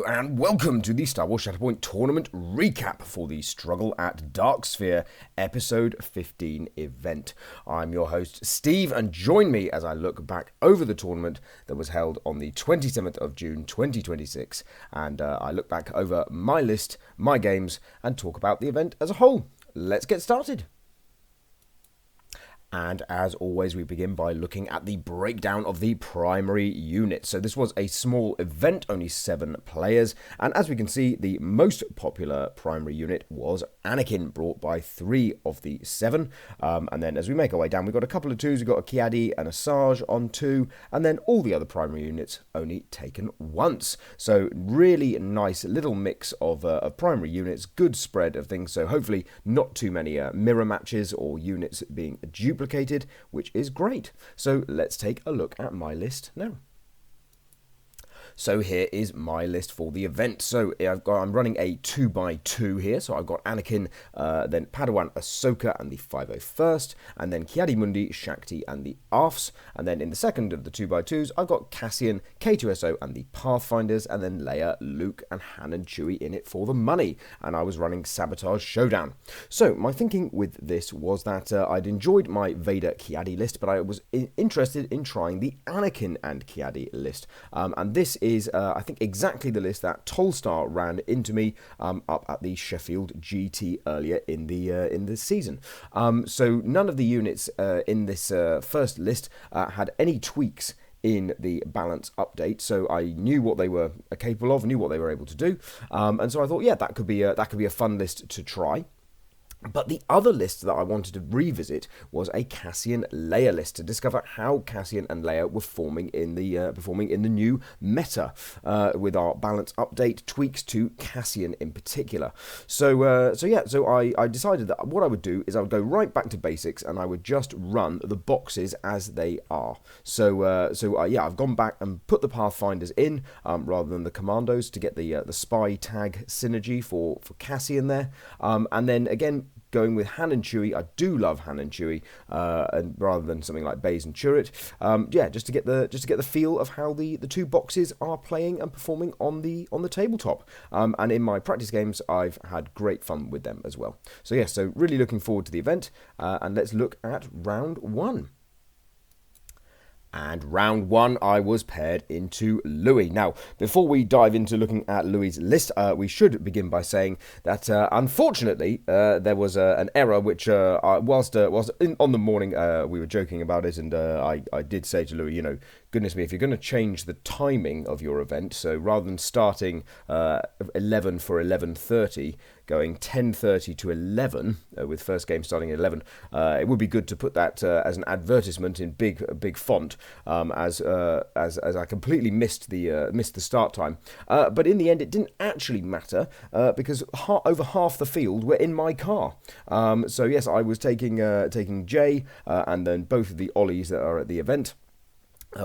and welcome to the Star Wars Shatterpoint tournament recap for the Struggle at Darksphere episode 15 event. I'm your host Steve, and join me as I look back over the tournament that was held on the 27th of June 2026, and I look back over my list, my games, and talk about the event as a whole. Let's get started. And as always, we begin by looking at the breakdown of the primary unit. So this was a small event, only 7 players. And as we can see, the most popular primary unit was Anakin, brought by 3 of the 7. And then as we make our way down, we've got a couple of 2s. We've got a Kiadi and a Sarge on 2. And then all the other primary units only taken once. So really nice little mix of primary units, good spread of things. So hopefully not too many mirror matches or units being duplicated, which is great. So let's take a look at my list now. So here is my list for the event. So I'm running a 2x2 here. So I've got Anakin, then Padawan, Ahsoka, and the 501st, and then Ki-Adi-Mundi, Shakti, and the Arfs. And then in the second of the 2x2s, I've got Cassian, K2SO, and the Pathfinders, and then Leia, Luke, and Han and Chewie in it for the money. And I was running Sabotage Showdown. So my thinking with this was that I'd enjoyed my Vader Ki-Adi list, but I was interested in trying the Anakin and Ki-Adi list. And this is, I think, exactly the list that Tolstar ran into me up at the Sheffield GT earlier in the season. So none of the units in this first list had any tweaks in the balance update, so I knew what they were capable of, knew what they were able to do, and so I thought, yeah, that could be a fun list to try. But the other list that I wanted to revisit was a Cassian Leia list to discover how Cassian and Leia were performing in the new meta with our balance update tweaks to Cassian in particular. So I decided that what I would do is I would go right back to basics and I would just run the boxes as they are. So I've gone back and put the Pathfinders in rather than the Commandos to get the spy tag synergy for Cassian there, and then again, going with Han and Chewie. I do love Han and Chewie, and rather than something like Baze and Chirrut. Just to get the feel of how the 2 boxes are playing and performing on the tabletop. And in my practice games, I've had great fun with them as well. So really looking forward to the event. And let's look at round 1. And round 1, I was paired into Louis. Now, before we dive into looking at Louis' list, we should begin by saying that, unfortunately, there was an error which, whilst on the morning, we were joking about it, and I did say to Louis, goodness me, if you're going to change the timing of your event, so rather than starting 11 for 11:30, going 10:30 to 11, with first game starting at 11, it would be good to put that as an advertisement in big font, as I completely missed the start time. But in the end, it didn't actually matter because over half the field were in my car. So yes, I was taking Jay and then both of the Ollies that are at the event.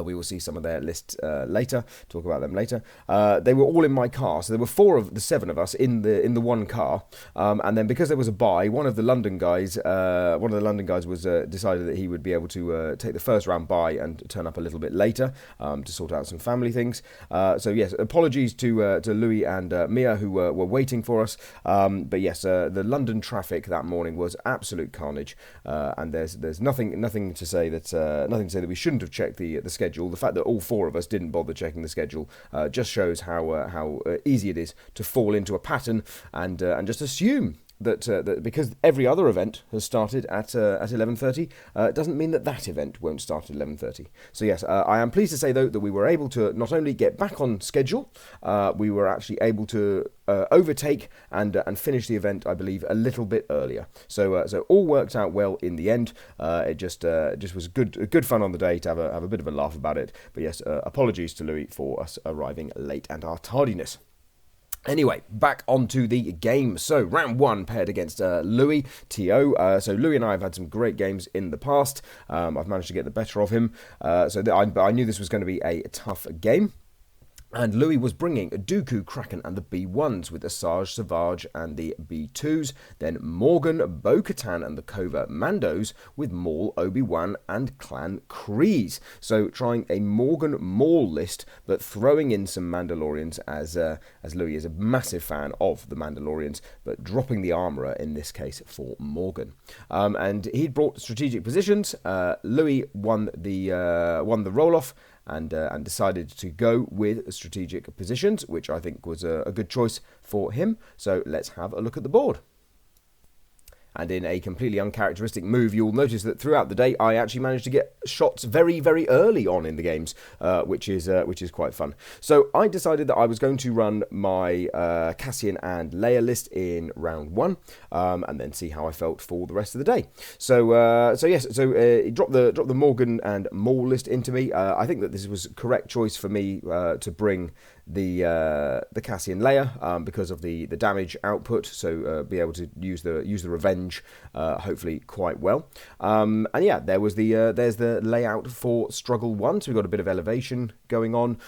We will see some of their lists later, talk about them later. They were all in my car, so there were 4 of the 7 of us in the one car. And then because there was a bye, one of the London guys was decided that he would be able to take the first round bye and turn up a little bit later to sort out some family things. So yes, apologies to Louis and Mia who were waiting for us. But yes, the London traffic that morning was absolute carnage, and there's nothing to say that we shouldn't have checked the schedule. The fact that all 4 of us didn't bother checking the schedule just shows how easy it is to fall into a pattern and just assume that because every other event has started at 11:30, it doesn't mean that event won't start at 11:30. So yes, I am pleased to say though that we were able to not only get back on schedule, we were actually able to overtake and finish the event, I believe, a little bit earlier. So all worked out well in the end. It just was good fun on the day to have a bit of a laugh about it. But yes, apologies to Louis for us arriving late and our tardiness. Anyway, back onto the game. So, round 1 paired against Louis, T.O. So, Louis and I have had some great games in the past. I've managed to get the better of him. I knew this was going to be a tough game. And Louis was bringing Dooku, Kraken, and the B1s with Asajj, Savage, and the B2s. Then Morgan, Bo-Katan, and the Covert Mandos with Maul, Obi-Wan, and Clan Kryze. So trying a Morgan Maul list, but throwing in some Mandalorians as Louis is a massive fan of the Mandalorians, but dropping the armourer in this case for Morgan. And he'd brought strategic positions. Louis won the roll-off. And decided to go with strategic positions, which I think was a good choice for him. So let's have a look at the board. And in a completely uncharacteristic move, you'll notice that throughout the day, I actually managed to get shots very, very early on in the games, which is quite fun. So I decided that I was going to run my Cassian and Leia list in round 1, and then see how I felt for the rest of the day. So drop the Morgan and Maul list into me. I think that this was a correct choice for me to bring the Cassian Leia because of the damage output, so be able to use the revenge hopefully quite well. And yeah, there's the layout for Struggle 1, so we've got a bit of elevation going on.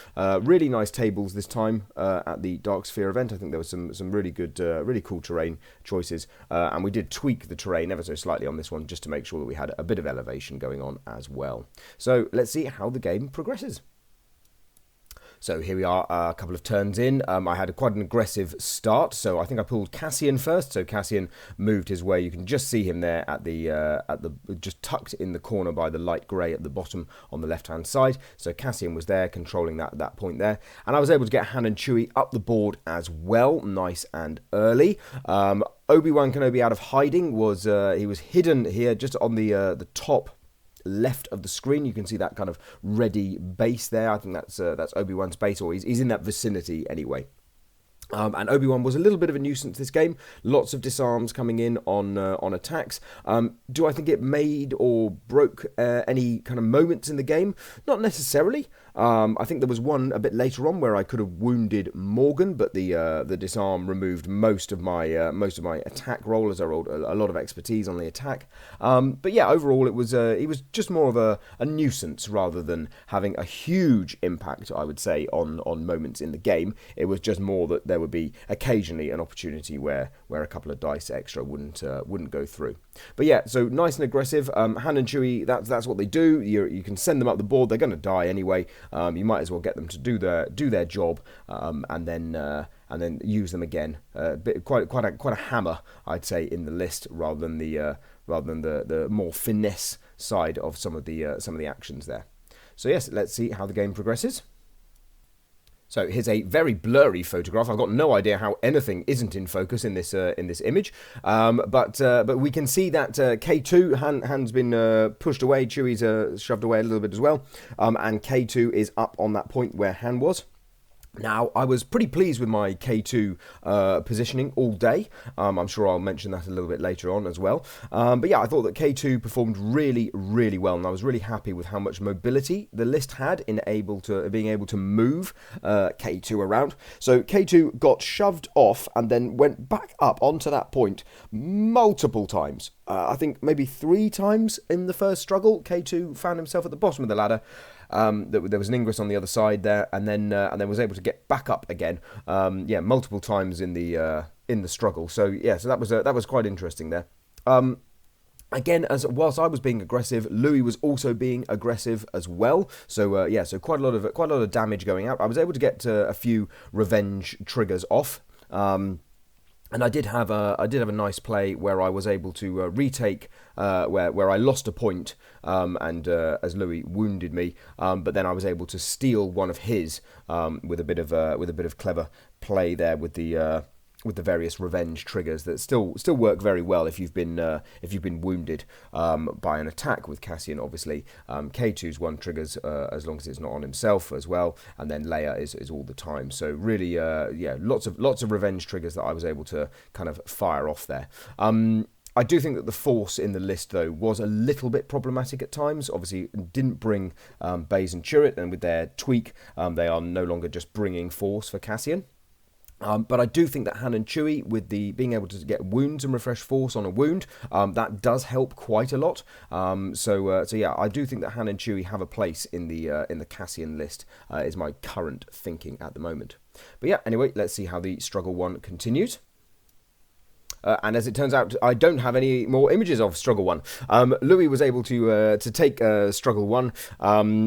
Really nice tables this time at the Dark Sphere event. I think there was some really good, really cool terrain choices, and we did tweak the terrain ever so slightly on this one just to make sure that we had a bit of elevation going on as well. So let's see how the game progresses. So here we are, a couple of turns in. I had quite an aggressive start, so I think I pulled Cassian first. So Cassian moved his way. You can just see him there at the just tucked in the corner by the light grey at the bottom on the left-hand side. So Cassian was there, controlling that point there, and I was able to get Han and Chewie up the board as well, nice and early. Obi-Wan Kenobi out of hiding he was hidden here just on the top left of the screen. You can see that kind of ready base there. I think that's Obi-Wan's base, or he's in that vicinity anyway. And Obi-Wan was a little bit of a nuisance this game. Lots of disarms coming in on attacks. Do I think it made or broke any kind of moments in the game? Not necessarily. I think there was one a bit later on where I could have wounded Morgan, but the disarm removed most of my attack roll, as I rolled a lot of expertise on the attack. But yeah, overall it was just more of a nuisance rather than having a huge impact, I would say, on moments in the game. It was just more that there would be occasionally an opportunity where a couple of dice extra wouldn't go through. But yeah, so nice and aggressive. Han and Chewie, that's what they do. You can send them up the board. They're going to die anyway. You might as well get them to do their job, and then use them again. Quite a hammer, I'd say, in the list rather than the more finesse side of some of the actions there. So yes, let's see how the game progresses. So here's a very blurry photograph. I've got no idea how anything isn't in focus in this image, but we can see that K2 Han's been pushed away. Chewie's shoved away a little bit as well, and K2 is up on that point where Han was. Now, I was pretty pleased with my K2 positioning all day. I'm sure I'll mention that a little bit later on as well. But yeah, I thought that K2 performed really, really well, and I was really happy with how much mobility the list had in being able to move K2 around. So K2 got shoved off and then went back up onto that point multiple times. I think maybe 3 times in the first struggle, K2 found himself at the bottom of the ladder. There was an ingress on the other side there, and then was able to get back up again. Multiple times in the struggle. So yeah, so that was quite interesting there. Again, whilst I was being aggressive, Louis was also being aggressive as well. So so quite a lot of damage going out. I was able to get a few revenge triggers off. And I did have a nice play where I was able to retake where I lost a point and as Louis wounded me, but then I was able to steal one of his with a bit of clever play there with the various revenge triggers that still work very well if you've been wounded by an attack with Cassian. Obviously, K2's one triggers as long as it's not on himself as well, and then Leia is all the time. So really, lots of revenge triggers that I was able to kind of fire off there. I do think that the Force in the list, though, was a little bit problematic at times. Obviously, didn't bring Baze and Chirrut, and with their tweak, they are no longer just bringing Force for Cassian. But I do think that Han and Chewie, with the being able to get wounds and refresh force on a wound, that does help quite a lot. So yeah, I do think that Han and Chewie have a place in the Cassian list. Is my current thinking at the moment. But yeah, anyway, let's see how the struggle one continues. And as it turns out, I don't have any more images of Struggle 1. Louis was able to take Struggle 1.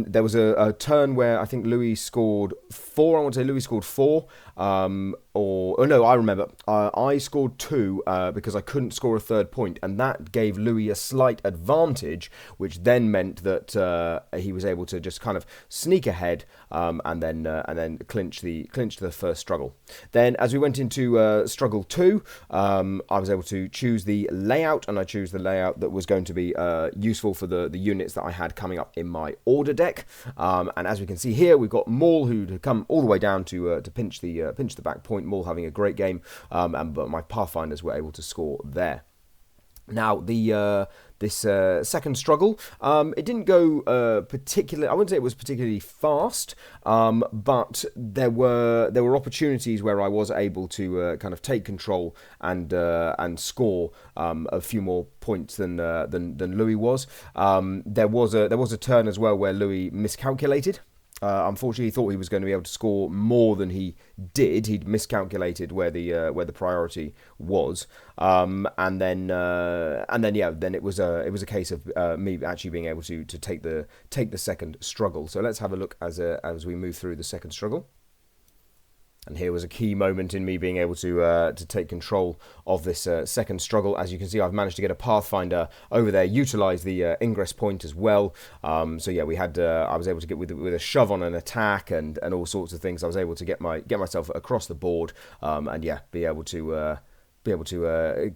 There was a turn where I think Louis scored 4. I want to say Louis scored 4. No, I remember. I scored 2 because I couldn't score a third point, and that gave Louis a slight advantage, which then meant that he was able to just kind of sneak ahead and then clinch the first struggle. Then, as we went into Struggle 2, I was able to choose the layout, and I chose the layout that was going to be useful for the units that I had coming up in my order deck. And as we can see here, we've got Maul, who had come all the way down to pinch the back point. Maul having a great game, but my Pathfinders were able to score there. Now, this second struggle, it didn't go particularly. I wouldn't say it was particularly fast, but there were opportunities where I was able to kind of take control and score a few more points than Louis was. There was a turn as well where Louis miscalculated. Unfortunately, he thought he was going to be able to score more than he did. He'd miscalculated where the priority was, and then it was a case of me actually being able to take the second struggle. So let's have a look as we move through the second struggle. And here was a key moment in me being able to take control of this second struggle. As you can see, I've managed to get a Pathfinder over there, utilise the ingress point as well. So yeah, I was able to get with a shove on an attack and all sorts of things. I was able to get myself across the board and yeah, be able to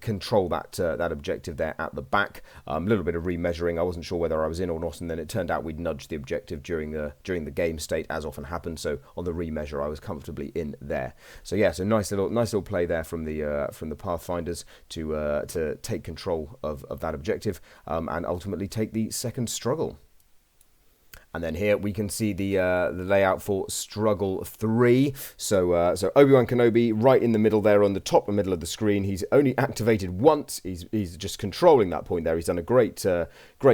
control that objective there at the back. A little bit of remeasuring. I wasn't sure whether I was in or not, and then it turned out we'd nudged the objective during the game state, as often happens. So on the remeasure, I was comfortably in there. So yeah, so nice little play there from the Pathfinders to take control of that objective and ultimately take the second struggle. And then here we can see the layout for Struggle 3. So Obi-Wan Kenobi right in the middle there on the top and middle of the screen. He's only activated once. He's just controlling that point there. He's done a great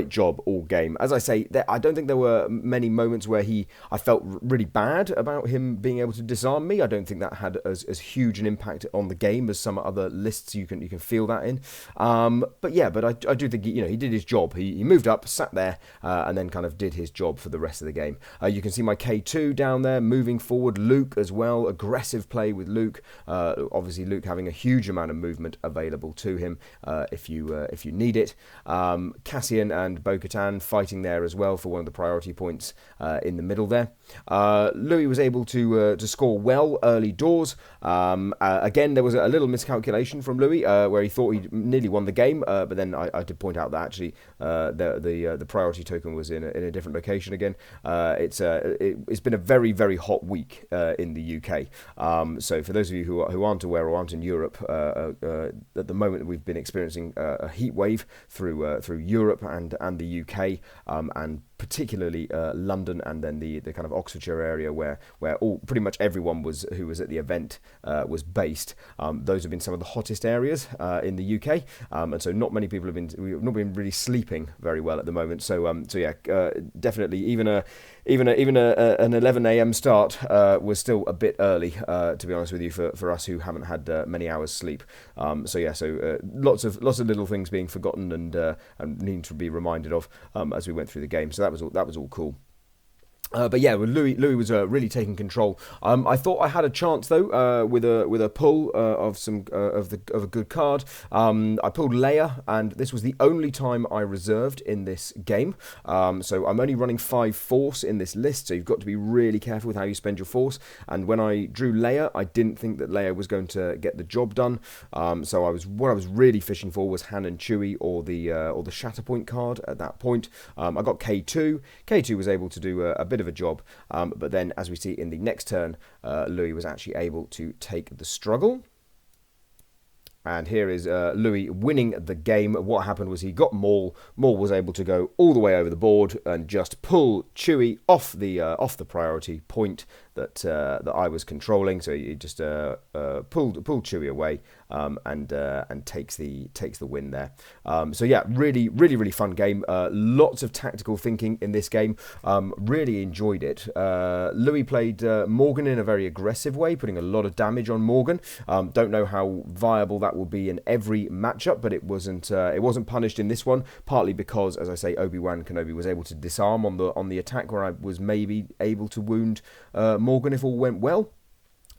job all game. As I say, I don't think there were many moments where I felt really bad about him being able to disarm me. I don't think that had as huge an impact on the game as some other lists you can feel that in. But I do think he did his job. He moved up, sat there, and then kind of did his job for the rest of the game. You can see my K2 down there moving forward. Luke as well, aggressive play with Luke. Obviously Luke having a huge amount of movement available to him if you need it. Cassian and Bo-Katan fighting there as well for one of the priority points in the middle there. Louis was able to score well early doors. Again, there was a little miscalculation from Louis where he thought he nearly won the game, but then I did point out that actually the priority token was in a different location again. It's been a very, very hot week in the UK. So for those of you who aren't aware or aren't in Europe, at the moment we've been experiencing a heat wave through Europe and the UK, and particularly London and then the kind of Oxfordshire area where pretty much everyone who was at the event was based. Those have been some of the hottest areas in the UK, and so not many people we've not been really sleeping very well at the moment. So yeah, definitely even an 11 a.m. start was still a bit early, to be honest with you, for us who haven't had many hours sleep. So yeah, lots of little things being forgotten and needing to be reminded of as we went through the game. So that was all cool. But yeah, Louis was really taking control. I thought I had a chance though with a pull of a good card. I pulled Leia, and this was the only time I reserved in this game. So I'm only running 5 Force in this list, so you've got to be really careful with how you spend your Force. And when I drew Leia, I didn't think that Leia was going to get the job done. So what I was really fishing for was Han and Chewie or the Shatterpoint card at that point. I got K2. K2 was able to do a bit of a job, but then as we see in the next turn, Louis was actually able to take the struggle. And here is Louis winning the game. What happened was he got Maul. Maul was able to go all the way over the board and just pull Chewie off the priority point that I was controlling. So he just pulled Chewie away, and takes the win there. So yeah, really fun game. Lots of tactical thinking in this game. Really enjoyed it. Louis played Morgan in a very aggressive way, putting a lot of damage on Morgan. Don't know how viable that will be in every matchup, but it wasn't punished in this one. Partly because, as I say, Obi-Wan Kenobi was able to disarm on the attack where I was maybe able to wound Morgan if all went well.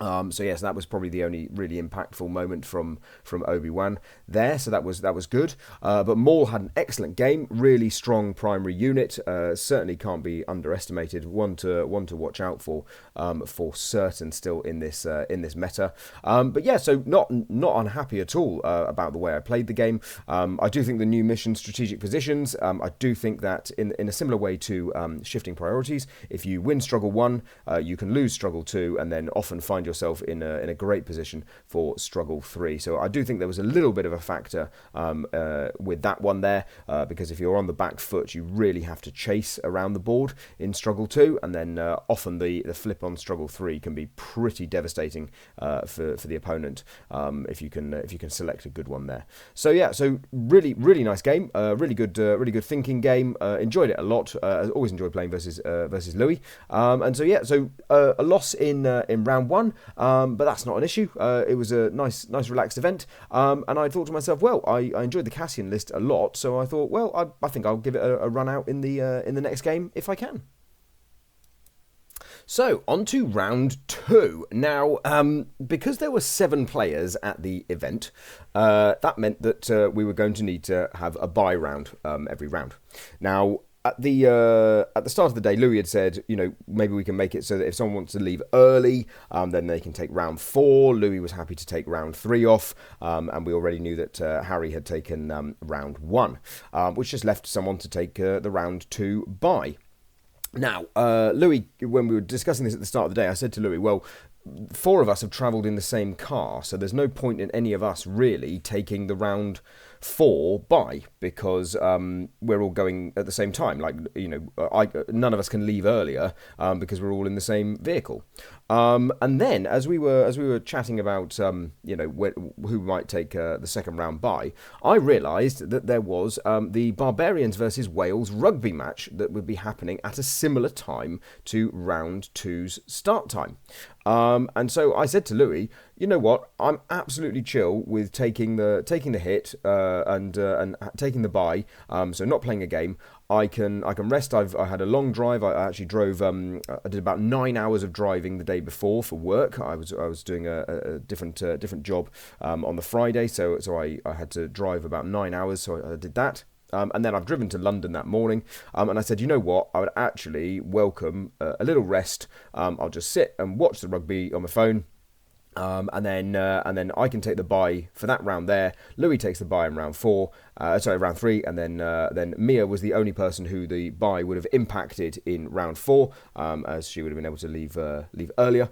So yes, that was probably the only really impactful moment from Obi-Wan there. So that was good. But Maul had an excellent game, really strong primary unit. Certainly can't be underestimated. One to watch out for certain still in this meta. But yeah, so not unhappy at all about the way I played the game. I do think the new mission strategic positions. I do think that in a similar way to shifting priorities, if you win struggle 1, you can lose struggle 2, and then often find yourself in a great position for struggle 3. So I do think there was a little bit of a factor with that one there, because if you're on the back foot, you really have to chase around the board in struggle 2, and then often the flip on struggle 3 can be pretty devastating for the opponent if you can select a good one there. So yeah, so really nice game, really good thinking game. Enjoyed it a lot. Always enjoyed playing versus Louis. And so yeah, so a loss in round 1. But that's not an issue. It was a nice relaxed event, and I thought to myself, well, I enjoyed the Cassian list a lot, so I thought, well, I think I'll give it a run out in the next game if I can. So, on to round 2. Now, because there were 7 players at the event, that meant that we were going to need to have a bye round every round. Now, at the start of the day, Louis had said, maybe we can make it so that if someone wants to leave early, then they can take round 4. Louis was happy to take round 3 off, and we already knew that Harry had taken round 1, which just left someone to take the round 2 bye. Now, Louis, when we were discussing this at the start of the day, I said to Louis, well, 4 of us have travelled in the same car, so there's no point in any of us really taking the round 4 bye, because we're all going at the same time. Like, none of us can leave earlier because we're all in the same vehicle. And then, as we were chatting about, who might take the second round bye, I realised that there was the Barbarians versus Wales rugby match that would be happening at a similar time to round 2's start time. And so I said to Louis, you know what? I'm absolutely chill with taking the hit and taking the bye. So not playing a game. I can rest. I had a long drive. I actually drove. I did about 9 hours of driving the day before for work. I was doing a different job on the Friday, so I had to drive about 9 hours. So I did that. And then I've driven to London that morning, and I said, you know what, I would actually welcome a little rest. I'll just sit and watch the rugby on my phone. And then I can take the bye for that round there. Louis takes the bye in round 3, and then Mia was the only person who the bye would have impacted in round 4, as she would have been able to leave earlier.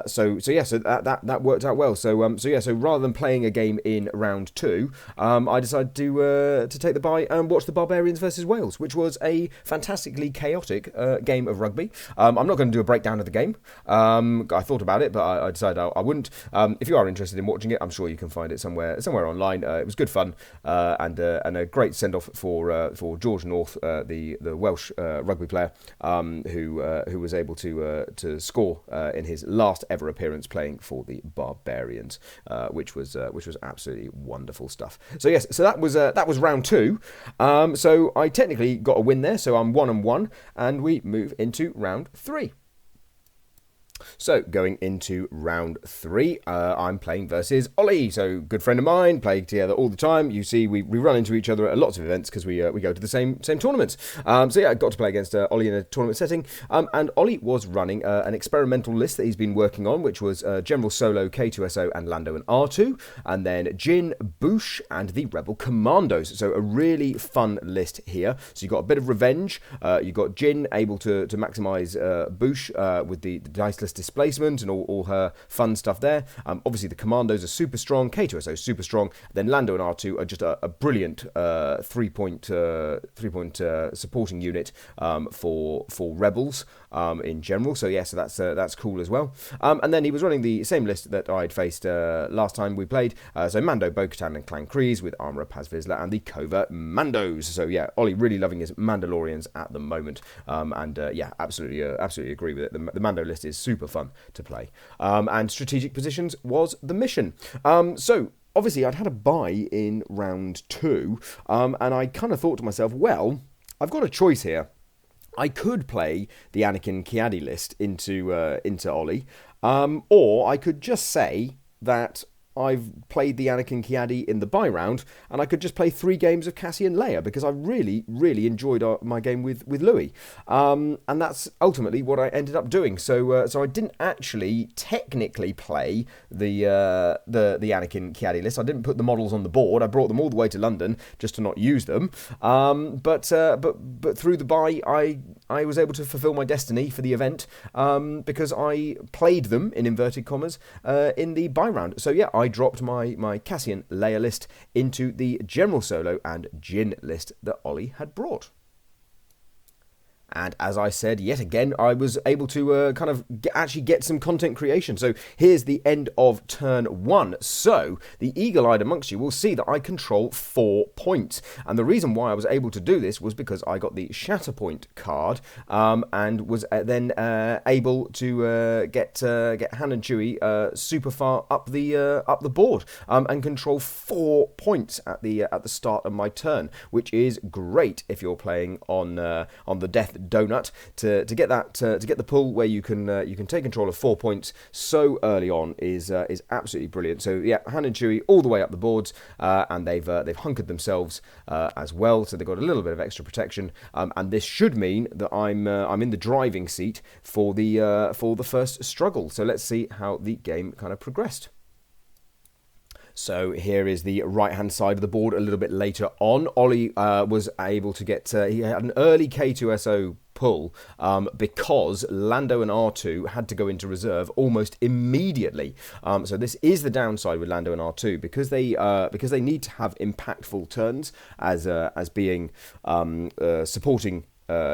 So that worked out well. So rather than playing a game in round 2, I decided to take the bye and watch the Barbarians versus Wales, which was a fantastically chaotic game of rugby. I'm not going to do a breakdown of the game. I thought about it, but I decided I wouldn't. If you are interested in watching it, I'm sure you can find it somewhere online. It was good fun, and a great send off for George North, the Welsh rugby player, who was able to score in his last ever appearance playing for the Barbarians, which was absolutely wonderful stuff. So yes, so that was round 2. So I technically got a win there. So I'm 1-1, and we move into round 3. So, going into round 3, I'm playing versus Ollie. So, good friend of mine, playing together all the time. You see, we run into each other at lots of events because we go to the same tournaments. So, yeah, I got to play against Ollie in a tournament setting. And Ollie was running an experimental list that he's been working on, which was General Solo, K2SO, and Lando and R2. And then Jin, Boosh, and the Rebel Commandos. So, a really fun list here. So, you got a bit of revenge. You got Jin able to maximise Boosh with the diceless displacement and all her fun stuff there. Obviously, the Commandos are super strong. K2SO is super strong. Then Lando and R2 are just a brilliant three-point supporting unit for Rebels. in general. So yeah, so that's cool as well. And then he was running the same list that I'd faced last time we played. So Mando, Bo-Katan, and Clan Kryze with Armourer, Paz Vizsla, and the Covert Mandos. So yeah, Ollie really loving his Mandalorians at the moment. And yeah, absolutely agree with it. The Mando list is super fun to play. And strategic positions was the mission. So obviously I'd had a bye in round 2, and I kind of thought to myself, well, I've got a choice here. I could play the Anakin Kiadi list into Ollie, or I could just say that I've played the Anakin Kiadi in the bye round, and I could just play 3 games of Cassian Leia, because I really, really enjoyed my game with Louis. And that's ultimately what I ended up doing. So I didn't actually technically play the Anakin Kiadi list. I didn't put the models on the board. I brought them all the way to London just to not use them. But through the bye, I was able to fulfill my destiny for the event, because I played them, in inverted commas, in the bye round. So yeah, I dropped my Cassian Leia list into the General Solo and Jin list that Ollie had brought. And as I said, yet again, I was able to kind of actually get some content creation. So here's the end of turn 1. So the eagle-eyed amongst you will see that I control 4 points. And the reason why I was able to do this was because I got the Shatterpoint card, and was then able to get Han and Chewie super far up the board, and control 4 points at the start of my turn, which is great if you're playing on the Death Donut to get that to get the pull where you can take control of 4 points so early on is absolutely brilliant. So yeah, Han and Chewie all the way up the boards, and they've hunkered themselves as well, so they've got a little bit of extra protection, and this should mean that I'm in the driving seat for the first struggle. So let's see how the game kind of progressed. So here is the right-hand side of the board a little bit later on. Ollie was able to get... he had an early K2SO pull, because Lando and R2 had to go into reserve almost immediately. So this is the downside with Lando and R2, because they need to have impactful turns as being supporting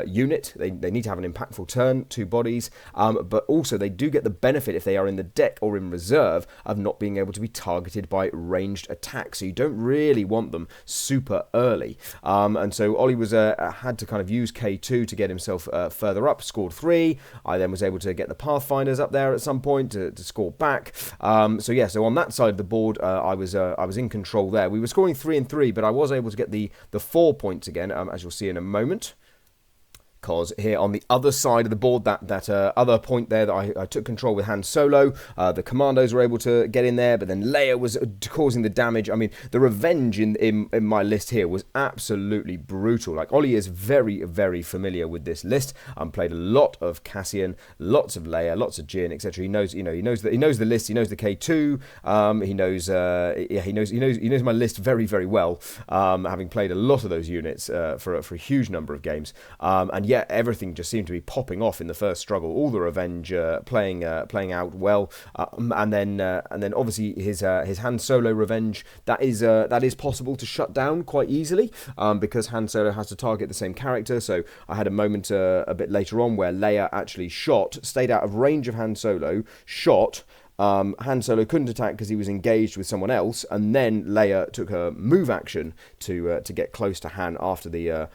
unit. They need to have an impactful turn, 2 bodies, but also they do get the benefit, if they are in the deck or in reserve, of not being able to be targeted by ranged attacks. So you don't really want them super early. And so Ollie was had to kind of use K2 to get himself further up, scored 3. I then was able to get the Pathfinders up there at some point to score back. So yeah, so on that side of the board, I was in control there. We were scoring 3 and 3, but I was able to get the 4 points again, as you'll see in a moment. Because here on the other side of the board, that other point there that I took control with Han Solo, the Commandos were able to get in there, but then Leia was causing the damage. I mean, the revenge in my list here was absolutely brutal. Like, Ollie is very, very familiar with this list. Played a lot of Cassian, lots of Leia, lots of Jin, etc. He knows the list. He knows the K2. He knows my list very, very well. Having played a lot of those units for a huge number of games. And yeah, everything just seemed to be popping off in the first struggle. All the revenge playing out well, and then obviously his Han Solo revenge that is possible to shut down quite easily, because Han Solo has to target the same character. So I had a moment a bit later on where Leia actually stayed out of range of Han Solo, shot. Han Solo couldn't attack because he was engaged with someone else, and then Leia took her move action to get close to Han after the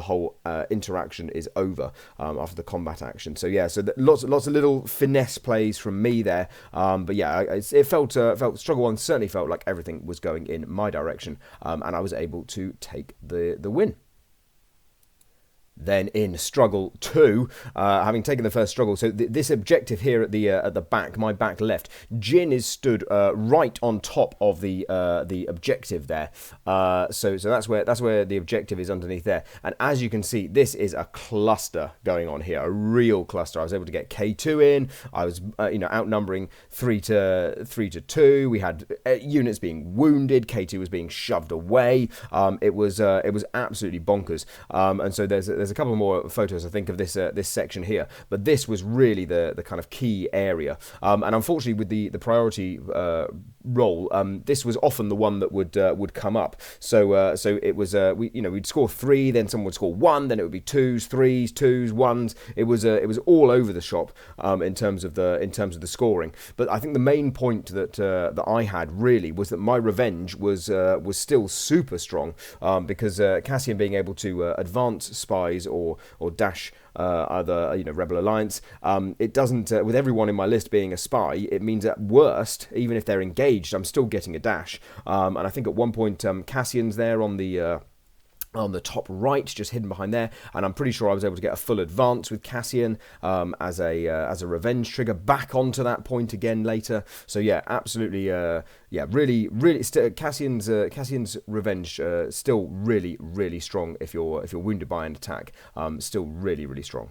whole interaction is over, after the combat action. So yeah, so lots of little finesse plays from me there. But yeah, it felt struggle 1 certainly felt like everything was going in my direction, and I was able to take the win. Then in struggle 2, having taken the first struggle, so this objective here at the back, my back left, Jin is stood right on top of the objective there. So that's where the objective is, underneath there. And as you can see, this is a cluster going on here, a real cluster. I was able to get K2 in. I was outnumbering 3 to 2. We had units being wounded. K2 was being shoved away. It was absolutely bonkers. And so there's a couple more photos, I think, of this section here, but this was really the kind of key area. And unfortunately, with the priority roll, this was often the one that would come up. So it was we'd score 3, then someone would score 1, then it would be 2s, 3s, 2s, 1s. It was all over the shop in terms of the scoring. But I think the main point that I had really was that my revenge was still super strong, because Cassian being able to advance spies or dash either Rebel Alliance, it doesn't with everyone in my list being a spy, it means at worst, even if they're engaged, I'm still getting a dash. And I think at one point Cassian's there on the top right, just hidden behind there, and I'm pretty sure I was able to get a full advance with Cassian as a revenge trigger back onto that point again later. So yeah, absolutely, really, Cassian's revenge still really strong if you're wounded by an attack, still really strong.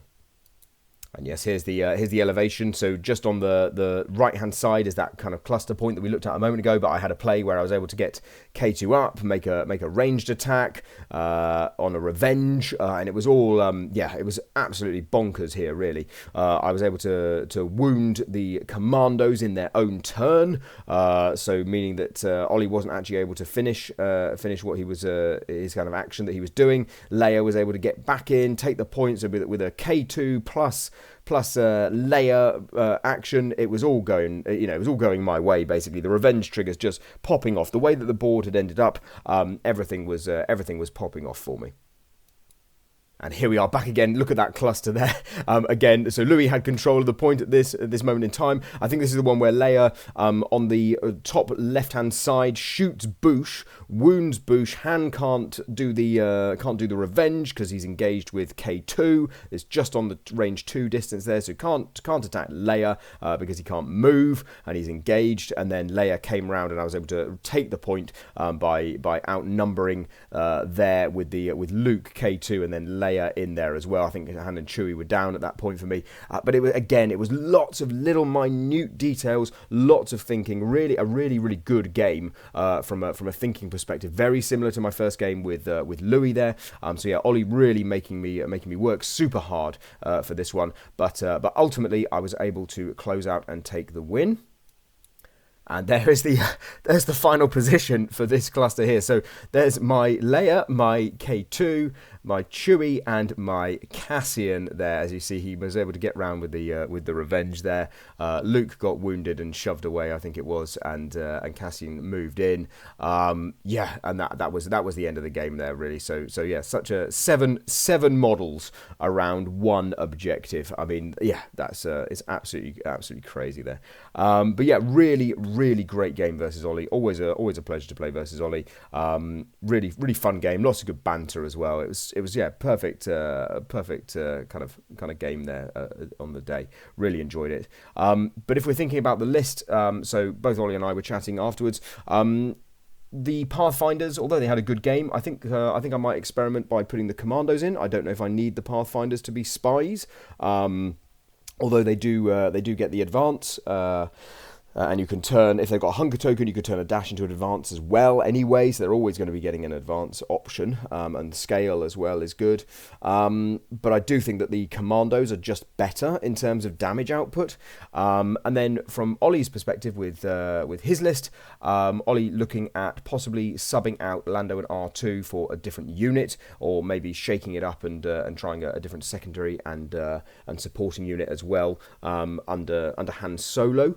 And yes, here's the elevation. So just on the right-hand side is that kind of cluster point that we looked at a moment ago. But I had a play where I was able to get K2 up, make a ranged attack on a revenge, and it was all it was absolutely bonkers here. Really, I was able to wound the commandos in their own turn. So meaning that Ollie wasn't actually able to finish what he was his kind of action that he was doing. Leia was able to get back in, take the points with a K2 plus Leia action. It was all going, it was all going my way. Basically, the revenge triggers just popping off. The way that the board had ended up, everything was popping off for me. And here we are back again. Look at that cluster there. Again, so Louis had control of the point at this moment in time. I think this is the one where Leia, on the top left-hand side, shoots Bouche, wounds Bouche. Han can't do the revenge because he's engaged with K2. It's just on the range 2 distance there, so can't attack Leia because he can't move and he's engaged. And then Leia came around and I was able to take the point by outnumbering there with Luke, K2, and then Leia in there as well. I think Han and Chewie were down at that point for me, but it was lots of little minute details, lots of thinking. Really a really good game from a thinking perspective, very similar to my first game with Louis there. So yeah, Ollie really making me work super hard for this one, but ultimately I was able to close out and take the win. And there's the final position for this cluster here. So there's my Leia, my K2, my Chewie, and my Cassian there. As you see, he was able to get round with the revenge there. Luke got wounded and shoved away, I think it was, and Cassian moved in. And that was the end of the game there, really. So yeah, such a seven models around one objective. I mean, yeah, that's it's absolutely crazy there. But yeah, really great game versus Ollie. Always a pleasure to play versus Ollie. Really fun game. Lots of good banter as well. It was perfect kind of game there on the day. Really enjoyed it. But if we're thinking about the list, so both Ollie and I were chatting afterwards. The Pathfinders, although they had a good game, I think I might experiment by putting the Commandos in. I don't know if I need the Pathfinders to be spies. Although they do get the advance. And you can turn, if they've got a hunger token, you could turn a dash into an advance as well anyway, so they're always going to be getting an advance option, and scale as well is good. But I do think that the commandos are just better in terms of damage output. And then from Ollie's perspective with his list, Ollie looking at possibly subbing out Lando and R2 for a different unit, or maybe shaking it up and trying a different secondary and supporting unit as well, under Han Solo.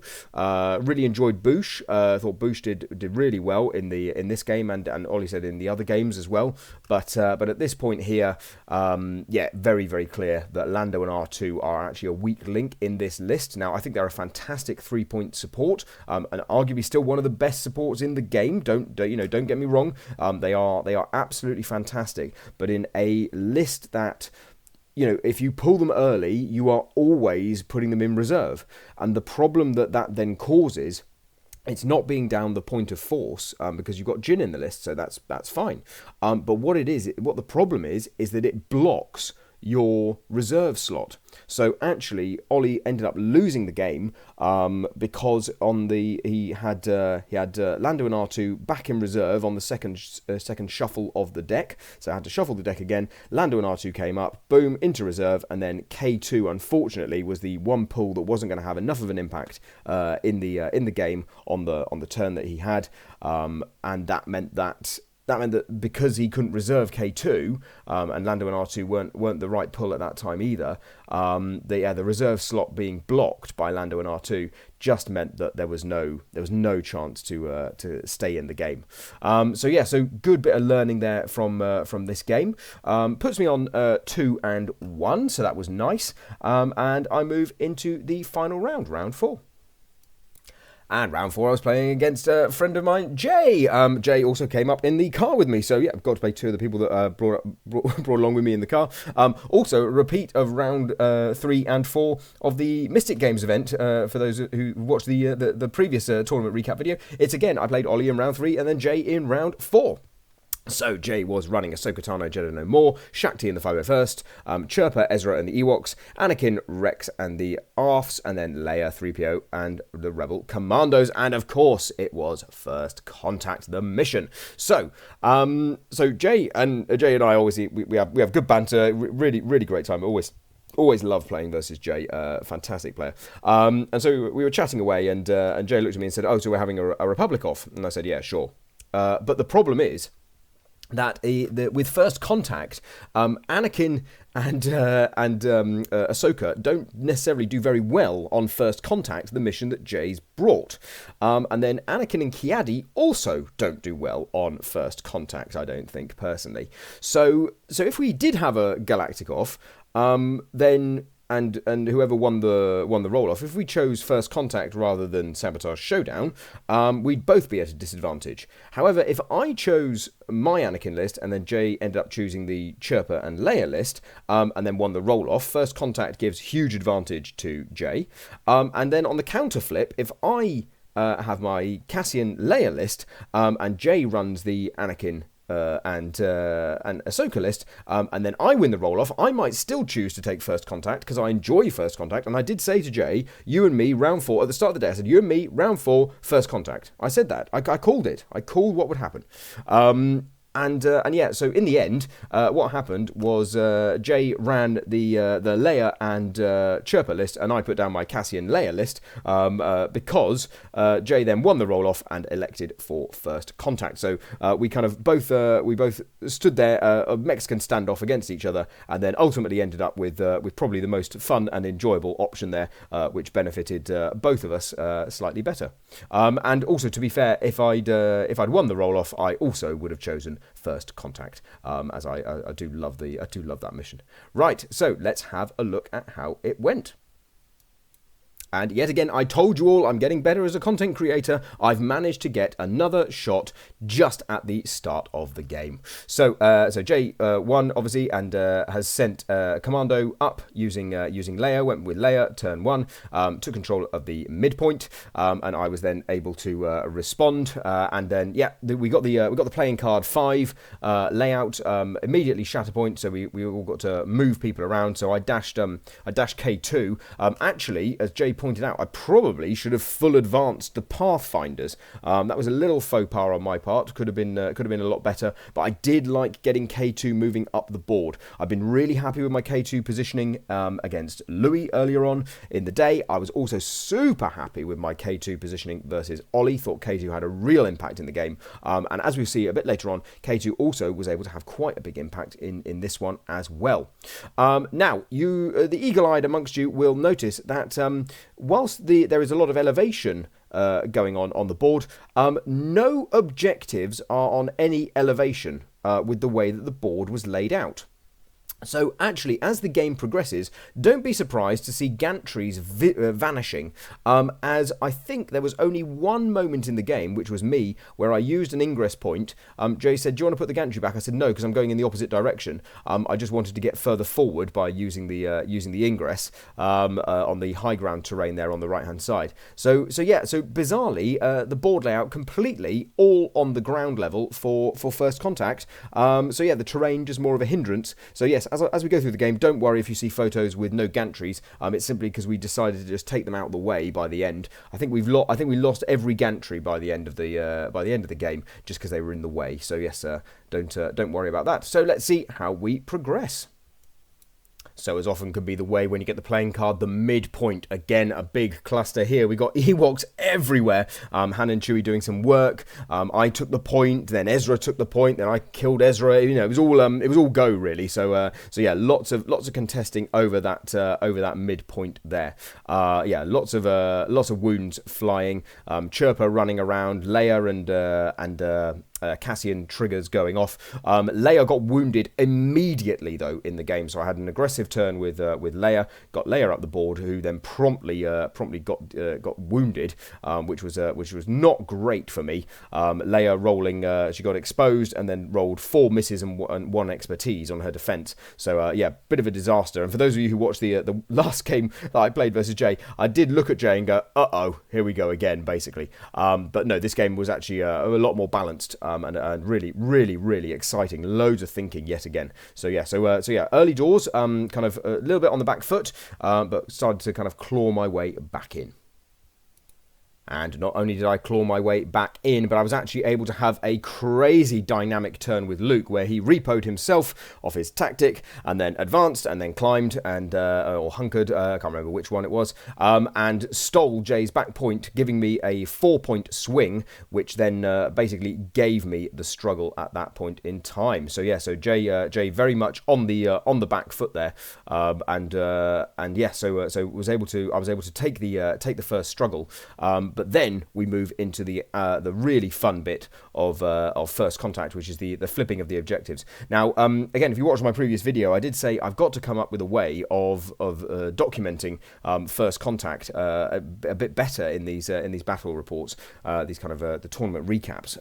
Really enjoyed Bouche. Thought Bouche did really well in this game, and Ollie said in the other games as well. But at this point here, very clear that Lando and R2 are actually a weak link in this list. Now I think they're a fantastic 3-point support, and arguably still one of the best supports in the game. Don't get me wrong. They are absolutely fantastic. But in a list that, if you pull them early, you are always putting them in reserve. And the problem that then causes, it's not being down the point of force, because you've got Jin in the list, so that's fine. But what the problem is that it blocks your reserve slot. So actually, Ollie ended up losing the game because he had Lando and R2 back in reserve on the second shuffle of the deck. So I had to shuffle the deck again. Lando and R2 came up, boom, into reserve, and then K2 unfortunately was the one pull that wasn't going to have enough of an impact in the game on the turn that he had, and that meant that because he couldn't reserve K2, and Lando and R2 weren't the right pull at that time either, the reserve slot being blocked by Lando and R2 just meant that there was no chance to stay in the game. So good bit of learning there from this game. Puts me on 2-1, so that was nice. And I move into the final round 4. And round 4, I was playing against a friend of mine, Jay. Jay also came up in the car with me. So, yeah, I've got to play 2 of the people that brought along with me in the car. Also, a repeat of round 3 and 4 of the Mystic Games event. For those who watched the previous tournament recap video. It's again, I played Ollie in round 3 and then Jay in round 4. So Jay was running Ahsoka Tano, Jedi No More, Shakti in the 501st, Chirpa, Ezra and the Ewoks, Anakin, Rex and the Arfs, and then Leia, 3PO and the Rebel Commandos, and of course it was First Contact, the mission. So Jay and I always we have good banter, really great time. Always love playing versus Jay, fantastic player. And so we were chatting away, and Jay looked at me and said, "Oh, so we're having a Republic off?" And I said, "Yeah, sure." But the problem is that with First Contact, Anakin and Ahsoka don't necessarily do very well on First Contact, the mission that Jay's brought. And then Anakin and Kiadi also don't do well on First Contact, I don't think, personally. So if we did have a Galactic off, then... And whoever won the roll off, if we chose First Contact rather than Sabotage Showdown, we'd both be at a disadvantage. However, if I chose my Anakin list and then Jay ended up choosing the Chirpa and Leia list, and then won the roll off, First Contact gives huge advantage to Jay. And then on the counter flip, if I have my Cassian Leia list, and Jay runs the Anakin and Ahsoka list, and then I win the roll-off, I might still choose to take First Contact because I enjoy First Contact, and I did say to Jay, you and me, round 4, at the start of the day, I said, you and me, round 4, First Contact. I said that. I called it. I called what would happen. And yeah, so in the end, what happened was Jay ran the Leia and Chirpa list, and I put down my Cassian Leia list because Jay then won the roll-off and elected for First Contact. So we kind of both stood there, a Mexican standoff against each other, and then ultimately ended up with probably the most fun and enjoyable option there, which benefited both of us slightly better. And also, to be fair, if I'd won the roll-off, I also would have chosen First Contact, as I do love that mission. Right, so let's have a look at how it went. And yet again, I told you all I'm getting better as a content creator. I've managed to get another shot just at the start of the game. So Jay won, obviously, and has sent Commando up using Leia. Went with Leia, turn 1, took control of the midpoint, and I was then able to respond. And then, yeah, we got the playing card 5 layout, immediately Shatterpoint, so we all got to move people around. So I dashed K2. Actually, as Jay pointed out, I probably should have full advanced the Pathfinders. That was a little faux pas on my part. Could have been a lot better, but I did like getting K2 moving up the board. I've been really happy with my K2 positioning against Louis earlier on in the day. I was also super happy with my K2 positioning versus Ollie. Thought K2 had a real impact in the game, and as we see a bit later on, K2 also was able to have quite a big impact in this one as well. Now, you, the eagle-eyed amongst you, will notice that whilst there is a lot of elevation going on the board, no objectives are on any elevation with the way that the board was laid out. So actually, as the game progresses, don't be surprised to see gantries vanishing, as I think there was only one moment in the game, which was me, where I used an ingress point. Jay said, do you want to put the gantry back? I said, no, because I'm going in the opposite direction. I just wanted to get further forward by using the ingress on the high ground terrain there on the right-hand side. So bizarrely, the board layout completely all on the ground level for First Contact. So yeah, the terrain just more of a hindrance. So yes, as we go through the game, don't worry if you see photos with no gantries. It's simply because we decided to just take them out of the way by the end. I think we lost every gantry by the end of the game just because they were in the way. So yes, don't worry about that. So let's see how we progress. So as often could be the way when you get the playing card, the midpoint, again, a big cluster here. We got Ewoks everywhere. Han and Chewie doing some work. I took the point, then Ezra took the point, then I killed Ezra. You know, it was all go really. So yeah, lots of contesting over that midpoint there. Yeah, lots of wounds flying. Chirpa running around. Leia and Cassian triggers going off. Leia got wounded immediately though in the game, so I had an aggressive turn with Leia, got Leia up the board, who then promptly got wounded, which was not great for me. Leia rolling, she got exposed and then rolled 4 misses and 1 expertise on her defense. So yeah, bit of a disaster. And for those of you who watched the last game that I played versus Jay, I did look at Jay and go, uh-oh, here we go again, basically. But no, this game was actually a lot more balanced. And really exciting. Loads of thinking yet again. So yeah, early doors, kind of a little bit on the back foot, but started to kind of claw my way back in. And not only did I claw my way back in, but I was actually able to have a crazy dynamic turn with Luke, where he repoed himself off his tactic, and then advanced, and then climbed, and or hunkered, I can't remember which one it was, and stole Jay's back point, giving me a 4-point swing, which then basically gave me the struggle at that point in time. So yeah, so Jay very much on the back foot there, and yeah, so I was able to take the first struggle. But then we move into the really fun bit of first contact, which is the flipping of the objectives. Now, again, if you watched my previous video, I did say I've got to come up with a way of documenting first contact a bit better in these battle reports, these kind of the tournament recaps,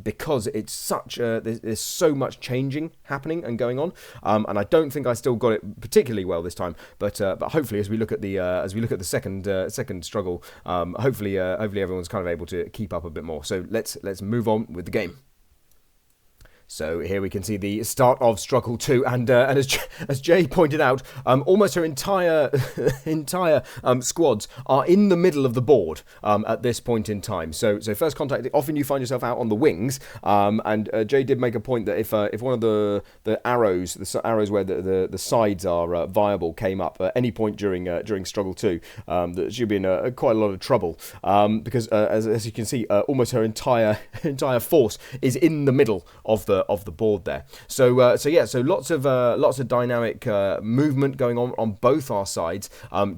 because it's there's so much changing happening and going on, and I don't think I still got it particularly well this time. But hopefully, as we look at the second struggle, hopefully everyone's kind of able to keep up a bit more. So let's move on with the game. So here we can see the start of Struggle 2, and as Jay pointed out, almost her entire squads are in the middle of the board at this point in time. So first contact, often you find yourself out on the wings, and Jay did make a point that if one of the arrows, where the sides are viable, came up at any point during Struggle 2, that she'd be in quite a lot of trouble, because as you can see, almost her entire force is in the middle of the board there. So lots of dynamic movement going on both our sides.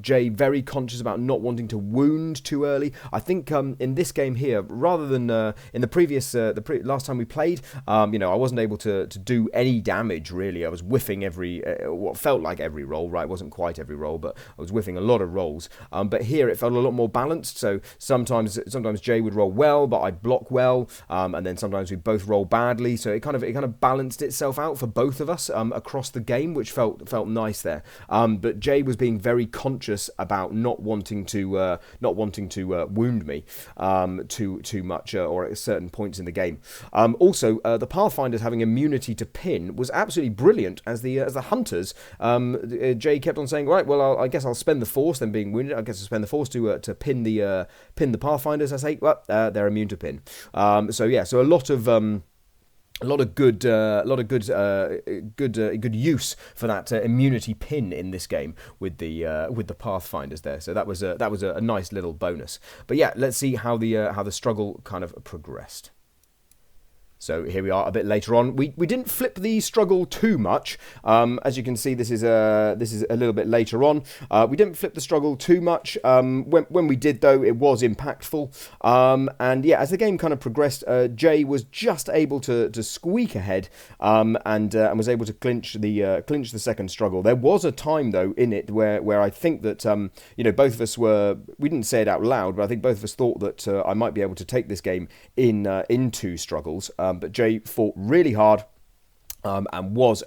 Jay very conscious about not wanting to wound too early. I think in this game here, rather than in the previous last time we played, I wasn't able to do any damage really. I was whiffing what felt like every roll. Right, it wasn't quite every roll, but I was whiffing a lot of rolls. But here it felt a lot more balanced. So sometimes Jay would roll well, but I'd block well, and then sometimes we both roll badly. So it kind of balanced itself out for both of us across the game, which felt nice there. But Jay was being very conscious about not wanting to wound me too much or at certain points in the game. Also, the Pathfinders having immunity to pin was absolutely brilliant as the hunters. Jay kept on saying, right, well, I guess I'll spend the Force, then being wounded. I guess I'll spend the Force to pin the Pathfinders. I say, well, they're immune to pin. So yeah, so a lot of good use for that immunity pin in this game with the Pathfinders there. So that was a nice little bonus. But yeah, let's see how the struggle kind of progressed. So here we are a bit later on. We didn't flip the struggle too much. As you can see, this is a little bit later on. We didn't flip the struggle too much. When we did, though, it was impactful. And yeah, as the game kind of progressed, Jay was just able to squeak ahead, and was able to clinch the second struggle. There was a time though in it where I think that both of us we didn't say it out loud, but I think both of us thought that I might be able to take this game in 2 struggles. But Jay fought really hard, and was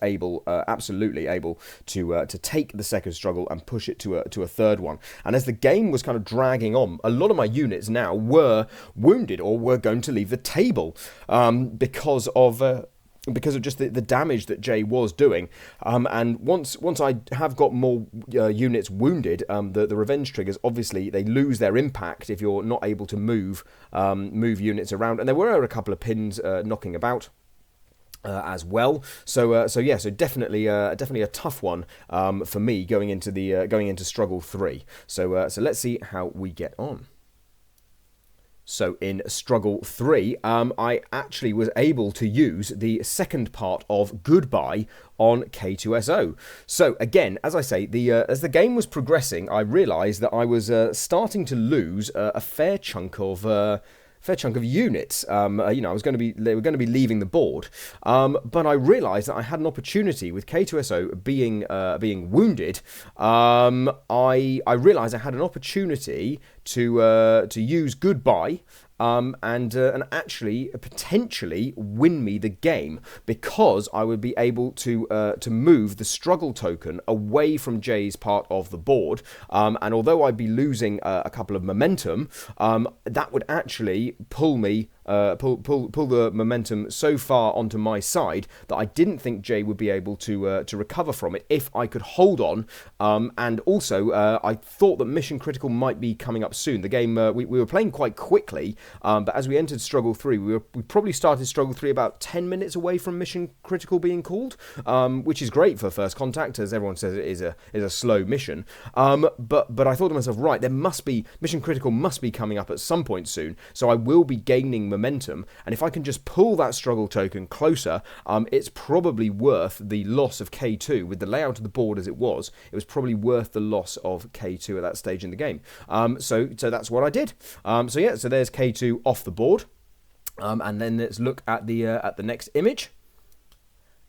absolutely able to take the second struggle and push it to a third one. And as the game was kind of dragging on, a lot of my units now were wounded or were going to leave the table because of because of just the damage that Jay was doing. And once I have got more units wounded, the revenge triggers, obviously, they lose their impact if you're not able to move units around. And there were a couple of pins knocking about. As well, so definitely a tough one for me going into struggle 3. So let's see how we get on. So in struggle 3, I actually was able to use the second part of Goodbye on K2SO. So again, as I say, as the game was progressing, I realised that I was starting to lose a fair chunk of units. They were going to be leaving the board. But I realised that I had an opportunity with K2SO being wounded. I realised I had an opportunity to use Goodbye. And actually potentially win me the game, because I would be able to move the struggle token away from Jay's part of the board, and although I'd be losing a couple of momentum, that would actually pull me. Pull the momentum so far onto my side that I didn't think Jay would be able to recover from it if I could hold on. And also, I thought that Mission Critical might be coming up soon. The game we were playing quite quickly, but as we entered Struggle 3, we probably started Struggle 3 about 10 minutes away from Mission Critical being called, which is great for First Contact, as everyone says it is a slow mission. But I thought to myself, right, Mission Critical must be coming up at some point soon, so I will be gaining momentum, and if I can just pull that struggle token closer, it's probably worth the loss of K2. With the layout of the board as it was probably worth the loss of K2 at that stage in the game. So that's what I did. So there's K2 off the board, and then let's look at the next image.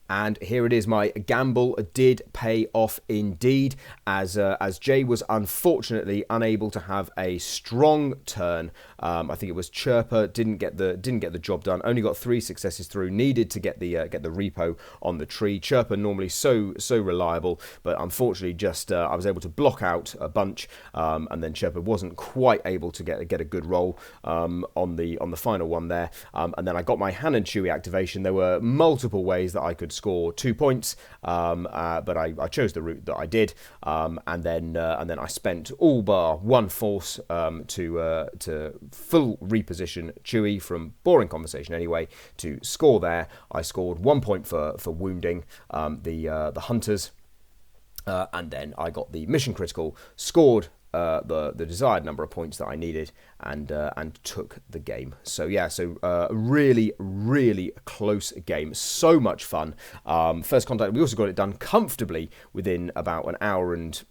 And here it is. My gamble did pay off indeed, as Jay was unfortunately unable to have a strong turn. I think it was Chirper didn't get the job done. Only got 3 successes through. Needed to get the repo on the tree. Chirper normally so reliable, but unfortunately just I was able to block out a bunch, and then Chirper wasn't quite able to get a good roll on the final one there. And then I got my Han and Chewie activation. There were multiple ways that I could score 2 points, but I chose the route that I did, and then I spent all bar 1 force to full reposition Chewie from boring conversation anyway to score there. I scored 1 point for wounding the hunters, and then I got the mission critical, scored the desired number of points that I needed, and took the game. So yeah, really close game. So much fun. First Contact, we also got it done comfortably within about an hour and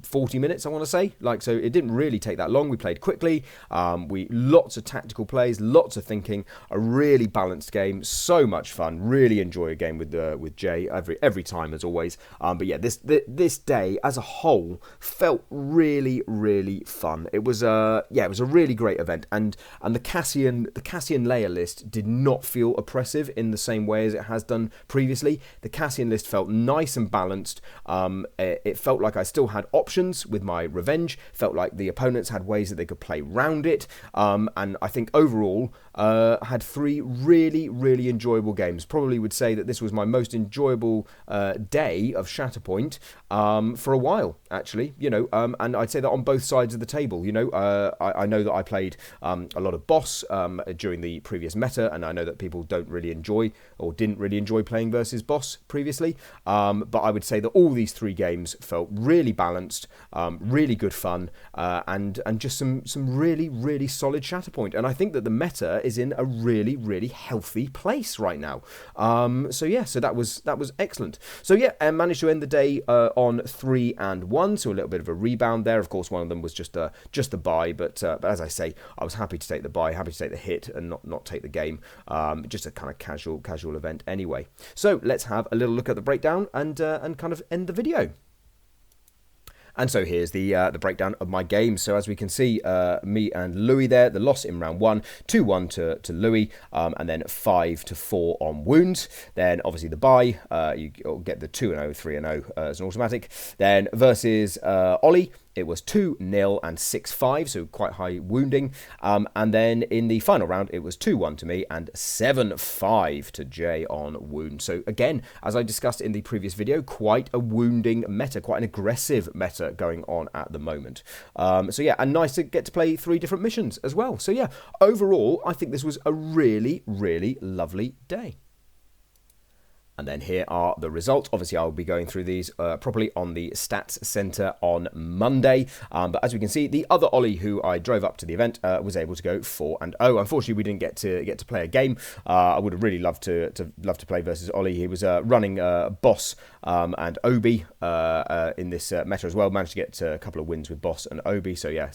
40 minutes, I want to say. So it didn't really take that long. We played quickly. Lots of tactical plays, lots of thinking. A really balanced game. So much fun. Really enjoy a game with Jay every time, as always. But yeah, this day as a whole felt really fun. It was a really great event, and the Cassian layer list did not feel oppressive in the same way as it has done previously. The Cassian list felt nice and balanced. It felt like I still had options with my revenge. Felt like the opponents had ways that they could play round it, and I think overall had 3 really enjoyable games. Probably would say that this was my most enjoyable day of Shatterpoint for a while, actually. And I'd say that on both sides of the table. I know that I played a lot of boss during the previous meta, and I know that people didn't really enjoy playing versus boss previously. But I would say that all these 3 games felt really balanced, really good fun, and just some really solid Shatterpoint. And I think that the meta is in a really healthy place right now. So that was excellent. So yeah, I managed to end the day on 3-1, so a little bit of a rebound there. Of course, one of them was just a buy, but as I say, I was happy to take the buy, happy to take the hit, and not take the game. Just a kind of casual event anyway. So let's have a little look at the breakdown and kind of end the video. And so here's the breakdown of my game. So as we can see, me and Louis there, the loss in round 1, 2-1 to Louis, and then 5-4 on wounds. Then obviously the bye, you'll get the 2-0, 3-0 as an automatic. Then versus Ollie, it was 2-0 and 6-5, so quite high wounding. And then in the final round, it was 2-1 to me and 7-5 to Jay on wound. So again, as I discussed in the previous video, quite a wounding meta, quite an aggressive meta going on at the moment. So yeah, and nice to get to play 3 different missions as well. So yeah, overall, I think this was a really, really lovely day. And then here are the results. Obviously, I'll be going through these properly on the Stats Centre on Monday. But as we can see, the other Ollie who I drove up to the event was able to go 4-0. Unfortunately, we didn't get to play a game. I would have really loved to play versus Ollie. He was running Boss and Obi in this meta as well. Managed to get a couple of wins with Boss and Obi. So yeah,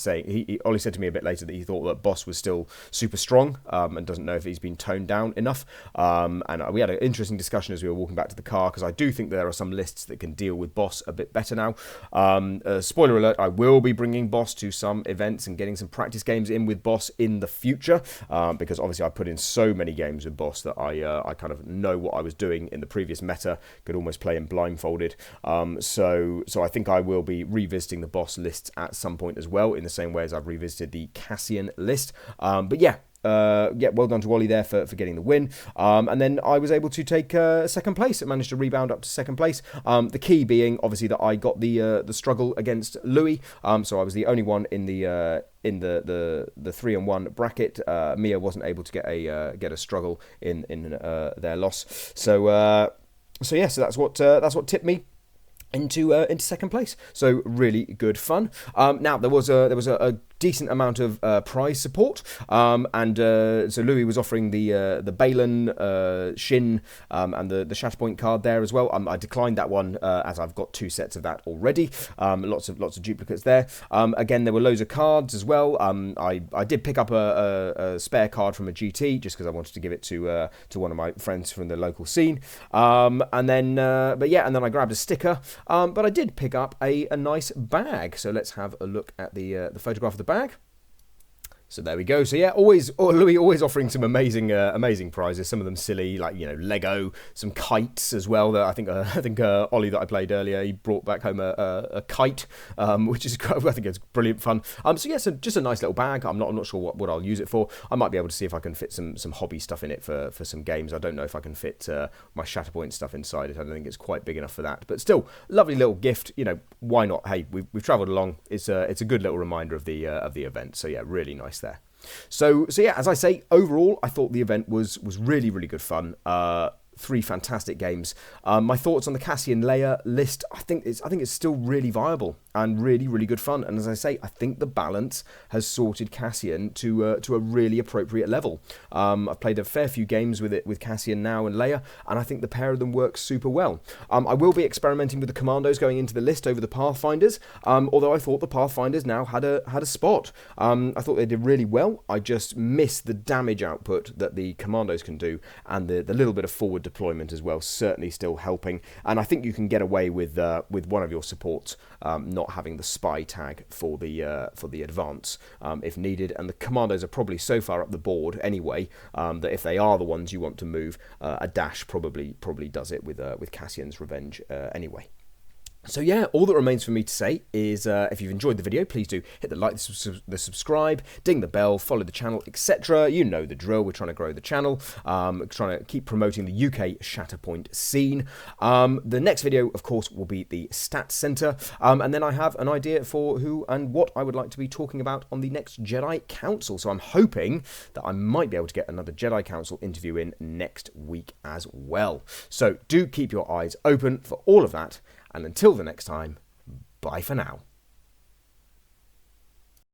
Ollie said to me a bit later that he thought that Boss was still super strong and doesn't know if he's been toned down enough. And we had an interesting discussion as we were walking back to the car, because I do think there are some lists that can deal with Boss a bit better now. Spoiler alert, I will be bringing Boss to some events and getting some practice games in with Boss in the future, because obviously I put in so many games with Boss that I kind of know what I was doing in the previous meta, could almost play him blindfolded. So I think I will be revisiting the Boss lists at some point as well, in the same way as I've revisited the Cassian list. But yeah, well done to Wally there for getting the win. And then I was able to take second place. I managed to rebound up to second place. The key being obviously that I got the struggle against Louis. So I was the only one in the 3-1 bracket. Mia wasn't able to get a struggle in their loss. So yeah, so that's what tipped me into second place. So really good fun. Now there was a decent amount of prize support, and so Louis was offering the Balin, Shin, and the Shatterpoint card there as well. I declined that one as I've got 2 sets of that already. Lots of duplicates there. Again, there were loads of cards as well. I did pick up a spare card from a GT just because I wanted to give it to one of my friends from the local scene. And then I grabbed a sticker. But I did pick up a nice bag. So let's have a look at the photograph of the bag. So there we go. So yeah, Louis always offering some amazing prizes. Some of them silly, like Lego, some kites as well. That I think Ollie that I played earlier, he brought back home a kite, which is I think it's brilliant fun. So yeah, so just a nice little bag. I'm not sure what I'll use it for. I might be able to see if I can fit some hobby stuff in it for some games. I don't know if I can fit my Shatterpoint stuff inside it. I don't think it's quite big enough for that. But still, lovely little gift. Why not? Hey, we've travelled along. It's a good little reminder of the event. So yeah, really nice there. So yeah, as I say, overall, I thought the event was really, really good fun. 3 fantastic games. My thoughts on the Cassian Leia list, I think it's still really viable and really, really good fun. And as I say, I think the balance has sorted Cassian to a really appropriate level. I've played a fair few games with Cassian now and Leia, and I think the pair of them work super well. I will be experimenting with the commandos going into the list over the Pathfinders, although I thought the Pathfinders now had a spot. I thought they did really well. I just missed the damage output that the commandos can do, and the little bit of forward deployment as well, certainly still helping. And I think you can get away with one of your supports not having the spy tag for the advance if needed. And the commandos are probably so far up the board anyway that if they are the ones you want to move, a dash probably does it with Cassian's Revenge anyway. So yeah, all that remains for me to say is if you've enjoyed the video, please do hit the like, the subscribe, ding the bell, follow the channel, etc. You know the drill. We're trying to grow the channel, trying to keep promoting the UK Shatterpoint scene. The next video, of course, will be the Stats Centre, and then I have an idea for who and what I would like to be talking about on the next Jedi Council. So I'm hoping that I might be able to get another Jedi Council interview in next week as well. So do keep your eyes open for all of that. And until the next time, bye for now.